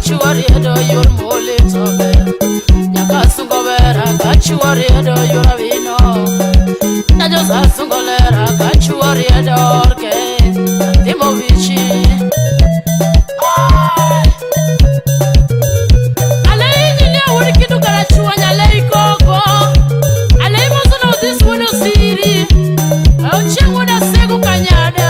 gachuariedo yor mole tobe Yakasungobera gachuariedo yor avino Najosasungolera gachuariedo orke Timo vici Alei nile urikidu garachua nyalei koko Alei mozono this one siri Auchengu na segu kanyada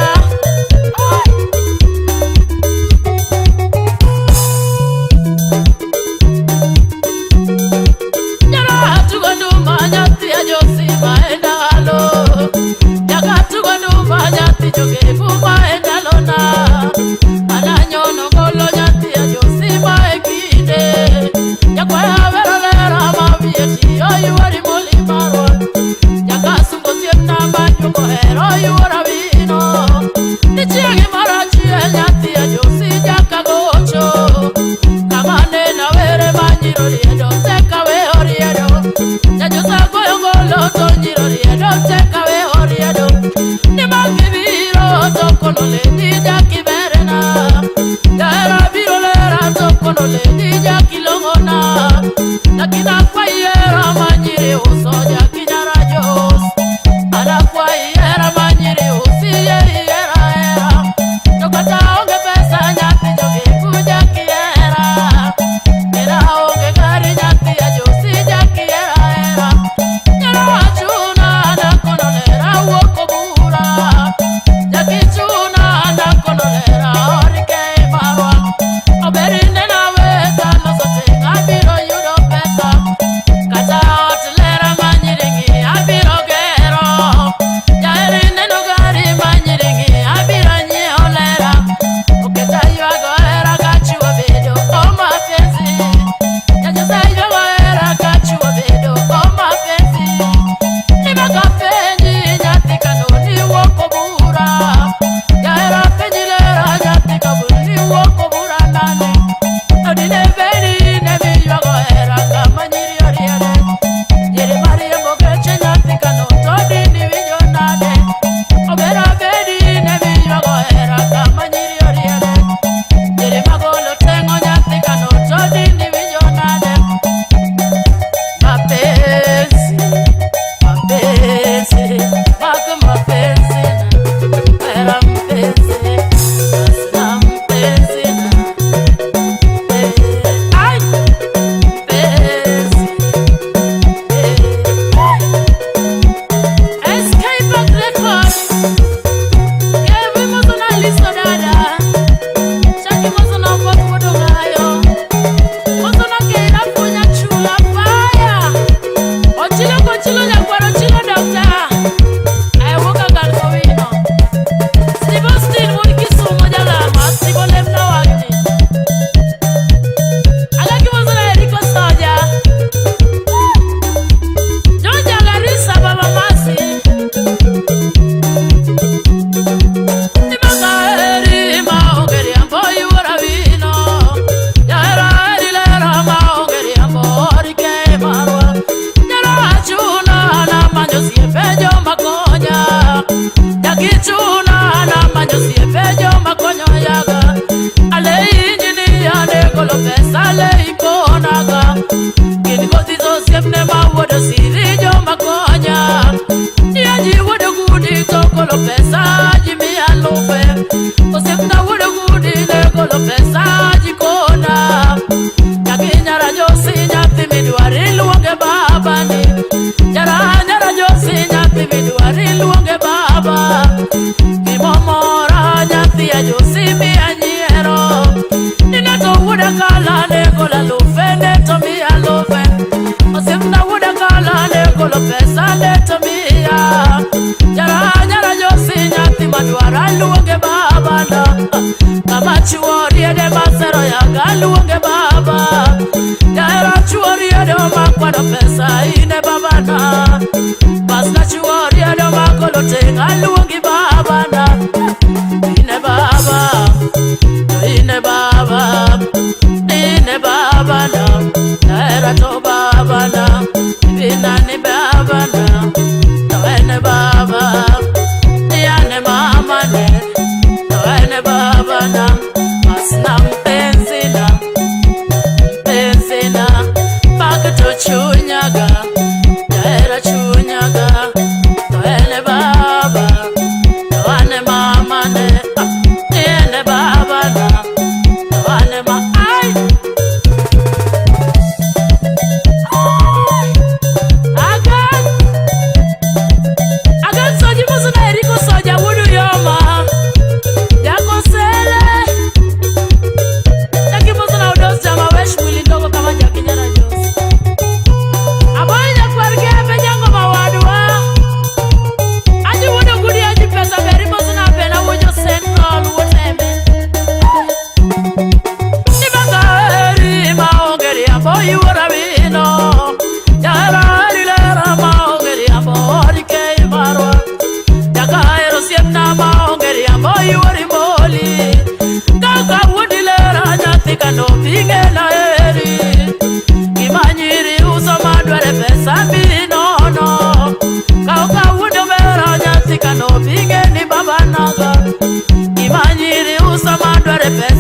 Baba,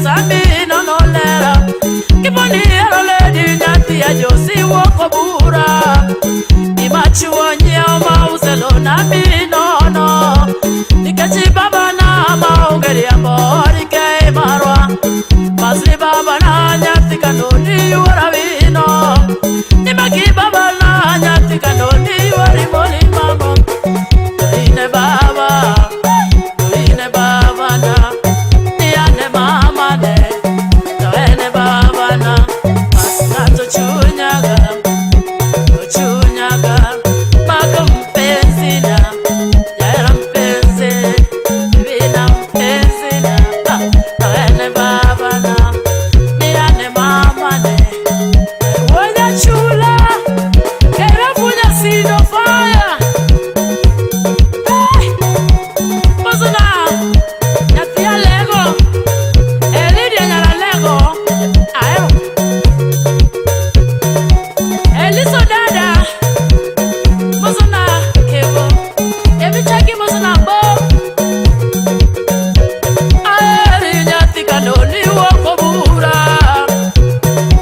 Sabino no lera Kiponi ero ledi nyati ya Josi woko bura Ni machuonyi ya mauzelo na minono Nikechi baba na maungeri ya mbori kei marwa Masli baba na nyati kanoni wara vino Ni maki baba na nyati kanoni wari moli mamo Tuine baba na Niane mama ne Toene baba na Masina tochunyaga Maka mpenzi na Yaera mpenzi Vina mpenzi na Toene baba na Niane mama ne Wanya chula Kera funya sido fire Mazuna Natia lego Elidia nyala lego Ayo Eliso dada Mazuna kebo Ebichaki mazuna bo Aeri nyati kanoni woko bura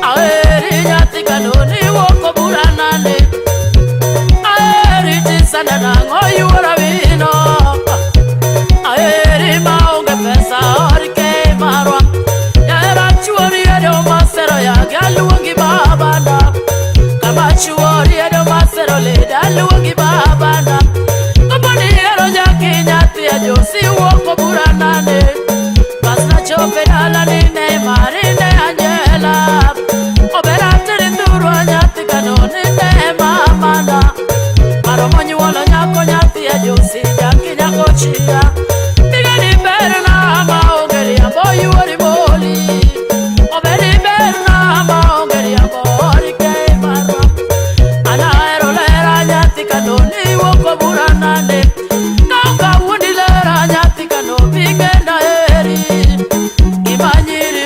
Aeri nyati kanoni woko bura nane Aeri tisana na ngoyi wara vino Aeri maunge pesa orike marwa Yaera chuori edo masero ya galuongi babana Kama chuori edo masero le daluongi babana Komponi ero nyaki nyati ya Josi woko bura nane Pasna chope dala nine marine anyela Obera tiri nduru nyati kanoni ne mamana Maromo nyuolo nyako nyati ya Josi jaki nyako chia Bigani berna maungeri ya boyu wari moli Oberi berna maungeri ya bori kei marwa Ana ero lera nyati kanoni woko bura nane Kauka wundi lera nyati kanobi genda eri Imanyiri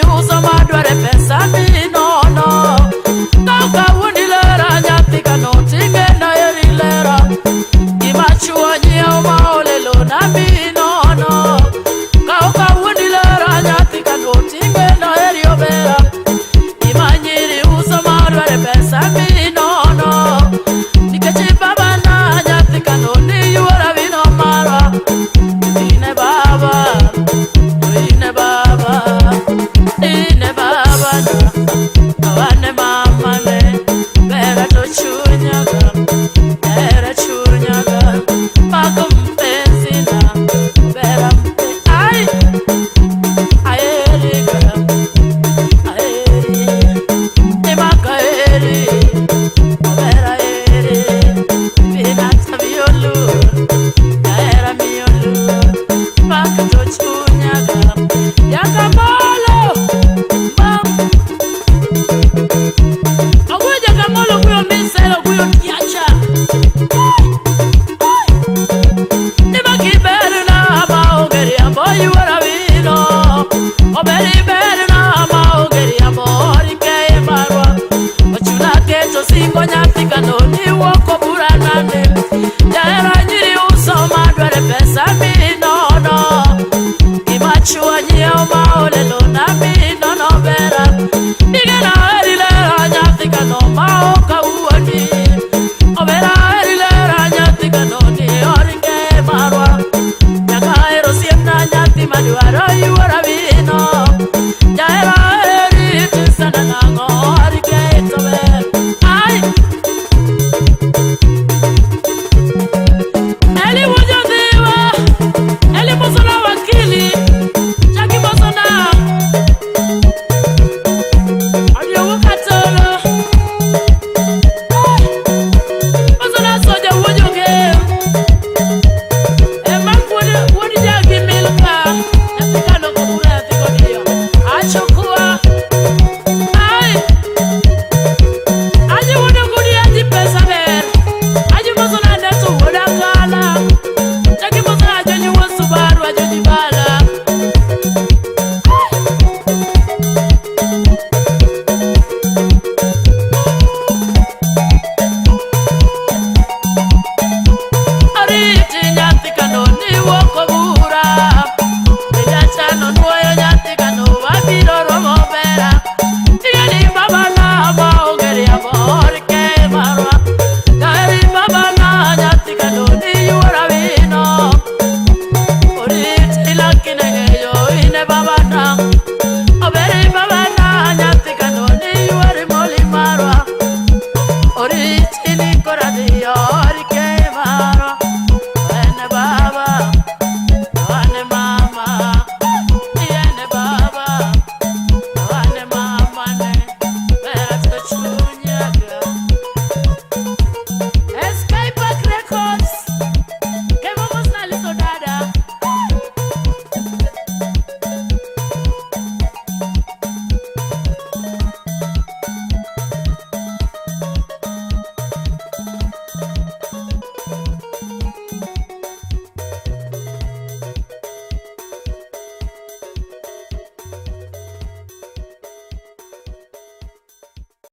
baba